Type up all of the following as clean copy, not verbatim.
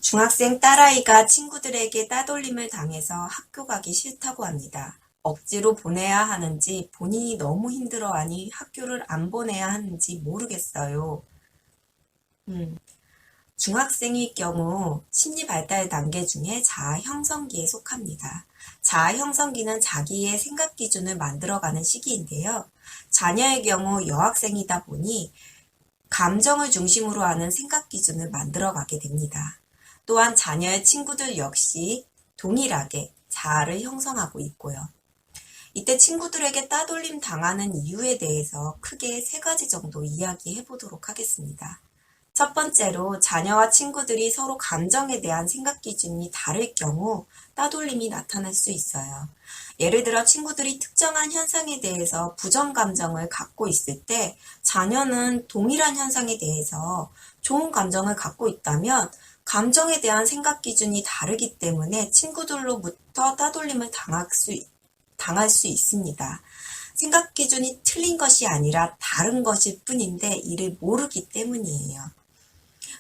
중학생 딸아이가 친구들에게 따돌림을 당해서 학교 가기 싫다고 합니다. 억지로 보내야 하는지 본인이 너무 힘들어하니 학교를 안 보내야 하는지 모르겠어요. 음, 중학생의 경우 심리 발달 단계 중에 자아 형성기에 속합니다. 자아 형성기는 자기의 생각 기준을 만들어가는 시기인데요. 자녀의 경우 여학생이다 보니 감정을 중심으로 하는 생각 기준을 만들어가게 됩니다. 또한 자녀의 친구들 역시 동일하게 자아를 형성하고 있고요. 이때 친구들에게 따돌림 당하는 이유에 대해서 크게 세 가지 정도 이야기해 보도록 하겠습니다. 첫 번째로 자녀와 친구들이 서로 감정에 대한 생각 기준이 다를 경우 따돌림이 나타날 수 있어요. 예를 들어 친구들이 특정한 현상에 대해서 부정 감정을 갖고 있을 때 자녀는 동일한 현상에 대해서 좋은 감정을 갖고 있다면 감정에 대한 생각 기준이 다르기 때문에 친구들로부터 따돌림을 당할 수 있습니다. 생각 기준이 틀린 것이 아니라 다른 것일 뿐인데 이를 모르기 때문이에요.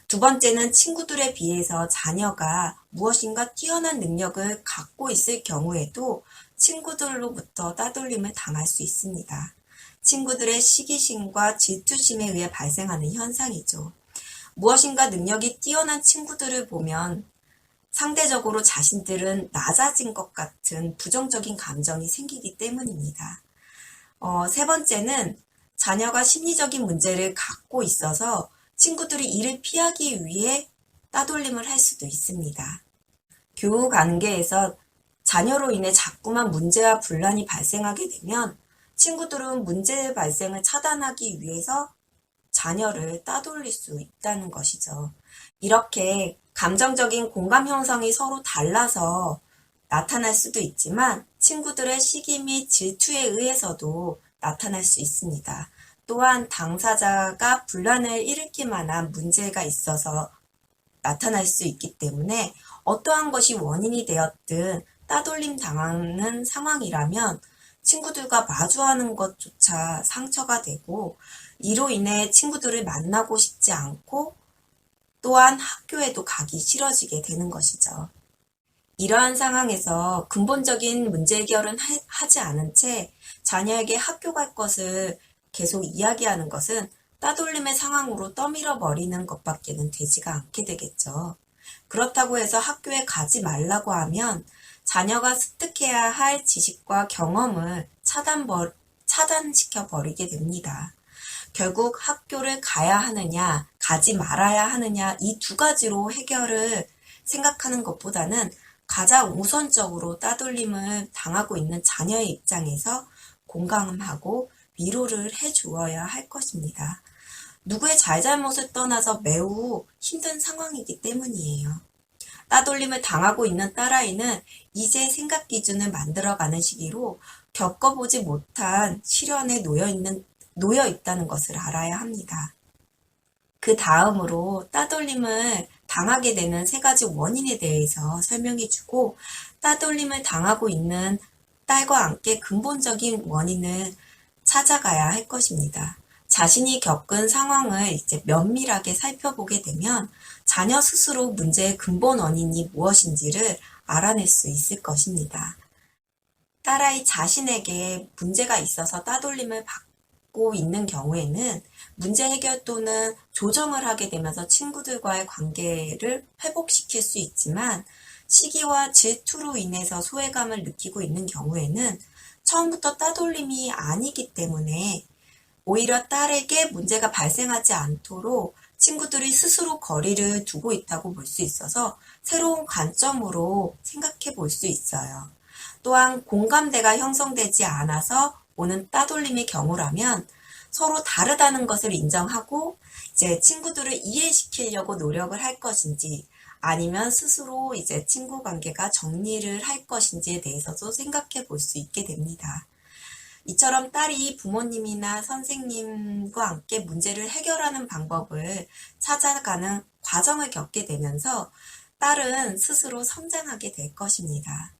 두 번째는 친구들에 비해서 자녀가 무엇인가 뛰어난 능력을 갖고 있을 경우에도 친구들로부터 따돌림을 당할 수 있습니다. 친구들의 시기심과 질투심에 의해 발생하는 현상이죠. 무엇인가 능력이 뛰어난 친구들을 보면 상대적으로 자신들은 낮아진 것 같은 부정적인 감정이 생기기 때문입니다. 세 번째는 자녀가 심리적인 문제를 갖고 있어서 친구들이 이를 피하기 위해 따돌림을 할 수도 있습니다. 교우 관계에서 자녀로 인해 자꾸만 문제와 분란이 발생하게 되면 친구들은 문제 발생을 차단하기 위해서 자녀를 따돌릴 수 있다는 것이죠. 이렇게 감정적인 공감 형성이 서로 달라서 나타날 수도 있지만 친구들의 시기 및 질투에 의해서도 나타날 수 있습니다. 또한 당사자가 분란을 일으킬 만한 문제가 있어서 나타날 수 있기 때문에 어떠한 것이 원인이 되었든 따돌림 당하는 상황이라면 친구들과 마주하는 것조차 상처가 되고 이로 인해 친구들을 만나고 싶지 않고 또한 학교에도 가기 싫어지게 되는 것이죠. 이러한 상황에서 근본적인 문제 해결은 하지 않은 채 자녀에게 학교 갈 것을 계속 이야기하는 것은 따돌림의 상황으로 떠밀어 버리는 것밖에는 되지가 않게 되겠죠. 그렇다고 해서 학교에 가지 말라고 하면 자녀가 습득해야 할 지식과 경험을 차단시켜 버리게 됩니다. 결국 학교를 가야 하느냐, 가지 말아야 하느냐 이 두 가지로 해결을 생각하는 것보다는 가장 우선적으로 따돌림을 당하고 있는 자녀의 입장에서 공감하고 위로를 해주어야 할 것입니다. 누구의 잘잘못을 떠나서 매우 힘든 상황이기 때문이에요. 따돌림을 당하고 있는 딸아이는 이제 생각 기준을 만들어가는 시기로 겪어보지 못한 시련에 놓여 있다는 것을 알아야 합니다. 그 다음으로 따돌림을 당하게 되는 세 가지 원인에 대해서 설명해주고 따돌림을 당하고 있는 딸과 함께 근본적인 원인을 찾아가야 할 것입니다. 자신이 겪은 상황을 이제 면밀하게 살펴보게 되면 자녀 스스로 문제의 근본 원인이 무엇인지를 알아낼 수 있을 것입니다. 딸아이 자신에게 문제가 있어서 따돌림을 받고 있는 경우에는 문제 해결 또는 조정을 하게 되면서 친구들과의 관계를 회복시킬 수 있지만 시기와 질투로 인해서 소외감을 느끼고 있는 경우에는 처음부터 따돌림이 아니기 때문에 오히려 딸에게 문제가 발생하지 않도록 친구들이 스스로 거리를 두고 있다고 볼 수 있어서 새로운 관점으로 생각해 볼 수 있어요. 또한 공감대가 형성되지 않아서 오는 따돌림의 경우라면 서로 다르다는 것을 인정하고 이제 친구들을 이해시키려고 노력을 할 것인지 아니면 스스로 이제 친구 관계가 정리를 할 것인지에 대해서도 생각해 볼 수 있게 됩니다. 이처럼 딸이 부모님이나 선생님과 함께 문제를 해결하는 방법을 찾아가는 과정을 겪게 되면서 딸은 스스로 성장하게 될 것입니다.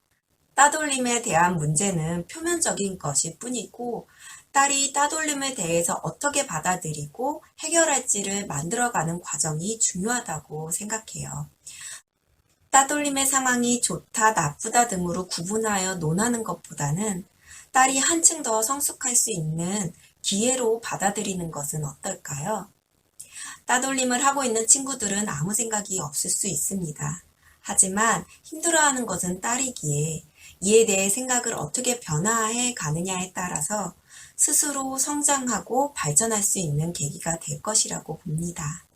따돌림에 대한 문제는 표면적인 것일 뿐이고 딸이 따돌림에 대해서 어떻게 받아들이고 해결할지를 만들어가는 과정이 중요하다고 생각해요. 따돌림의 상황이 좋다, 나쁘다 등으로 구분하여 논하는 것보다는 딸이 한층 더 성숙할 수 있는 기회로 받아들이는 것은 어떨까요? 따돌림을 하고 있는 친구들은 아무 생각이 없을 수 있습니다. 하지만 힘들어하는 것은 딸이기에 이에 대해 생각을 어떻게 변화해 가느냐에 따라서 스스로 성장하고 발전할 수 있는 계기가 될 것이라고 봅니다.